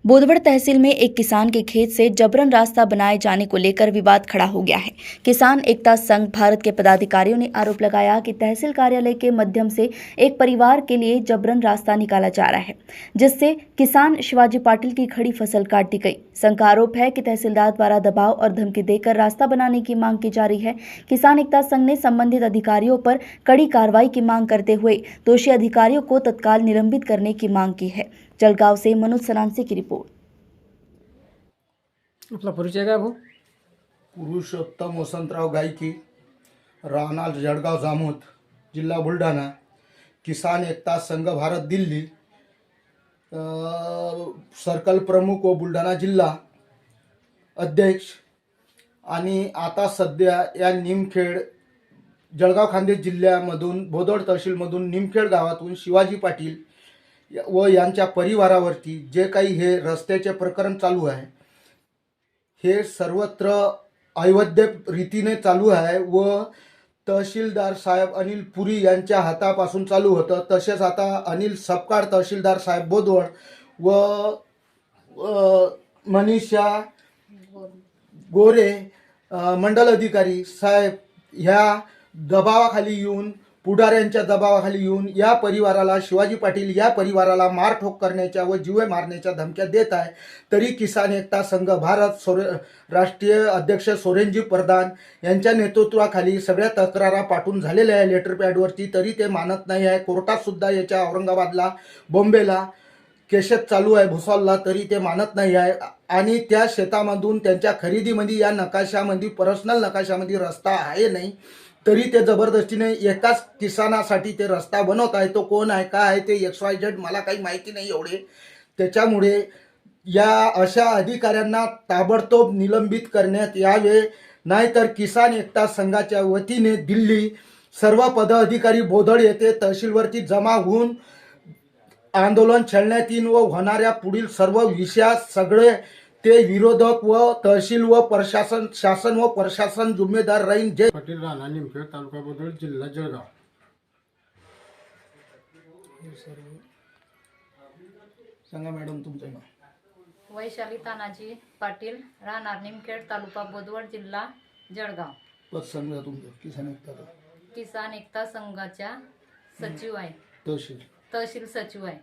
बोदवड तहसील में एक किसान के खेत से जबरन रास्ता बनाए जाने को लेकर विवाद खड़ा हो गया है। किसान एकता संघ भारत के पदाधिकारियों ने आरोप लगाया कि तहसील कार्यालय के माध्यम से एक परिवार के लिए जबरन रास्ता निकाला जा रहा है, जिससे किसान शिवाजी पाटिल की खड़ी फसल काट दी गई। संघ का आरोप है कि तहसीलदार द्वारा दबाव और धमकी देकर रास्ता बनाने की मांग की जा रही है। किसान एकता संघ ने संबंधित अधिकारियों पर कड़ी कार्रवाई की मांग करते हुए दोषी अधिकारियों को तत्काल निलंबित करने की मांग की है। जलगांव से मनोज सरांसे की रिपोर्ट। आपला परिचय काय भाऊ? पुरुषोत्तम वसंतराव गायकी, राहणार जळगाव जामोद, जिल्हा बुलढाणा, किसान एकता संघ भारत दिल्ली, सर्कल प्रमुख व बुलढाणा जिल्हा अध्यक्ष। आणि आता सध्या या निमखेड जळगाव खान्देश जिल्ह्यामधून बोदवड तहसीलमधून निमखेड गावातून शिवाजी पाटील व यांच्या परिवारावरती जे काही हे रस्त्याचे प्रकरण चालू आहे, हे सर्वत्र अवैध रीतीने चालू आहे व तहसीलदार साहेब अनिल पुरी यांच्या हातापासून चालू होतं। तसेच आता अनिल सपकाळ तहसीलदार साहेब बोदवड व मनीषा गोरे मंडल अधिकारी साहेब ह्या दबावाखाली येऊन, पुढाऱ्यांच्या दबावाखाली येऊन या परिवाराला, शिवाजी पाटील या परिवाराला मारठोक करण्याच्या व जीवे मारण्याच्या धमक्या देत आहे। तरी किसान एकता संघ भारत राष्ट्रीय अध्यक्ष सोरेनजी प्रधान यांच्या नेतृत्वाखाली सगळ्या तक्रारा पाठवून झालेल्या आहे लेटर पॅडवरती, तरी ते मानत नाही आहे। कोर्टात सुद्धा याच्या औरंगाबादला, बॉम्बेला केसेस चालू आहे भुसावळला, तरी ते मानत नाही आहे। आणि त्या शेतामधून त्यांच्या खरेदीमध्ये या नकाशामध्ये, पर्सनल नकाशामध्ये रस्ता आहे नाही, तरी ते जबरदस्तीने एकाच किसानासाठी ते रस्ता बनवत आहे। तो कोण आहे, काय आहे, ते XYZ मला काही माहिती नाही एवढे। त्याच्यामुळे या अशा अधिकाऱ्यांना ताबडतोब निलंबित करण्यात यावे, नाहीतर किसान एकता संघाच्या वतीने दिल्ली सर्व पदाधिकारी बोदवड येथे तहसीलवरती जमा होऊन आंदोलन छेडण्यात येईल व होणाऱ्या पुढील सर्व विषयात सगळे ते विरोधक व तहसील व प्रशासन, शासन व प्रशासन जिम्मेदार राहील। जय पाटील, राहणार निमखेड, तालुका बोदवड, जिल्हा जळगाव। सांगा मॅडम तुमचं नाव। वैशाली तानाजी पाटील, राहणार निमखेड, तालुका बोदवड, जिल्हा जळगाव। पद सांगा तुमचं। किसान एकता किसान एकता संघाच्या सचिव आहे, तहसील तहसील सचिव आहे।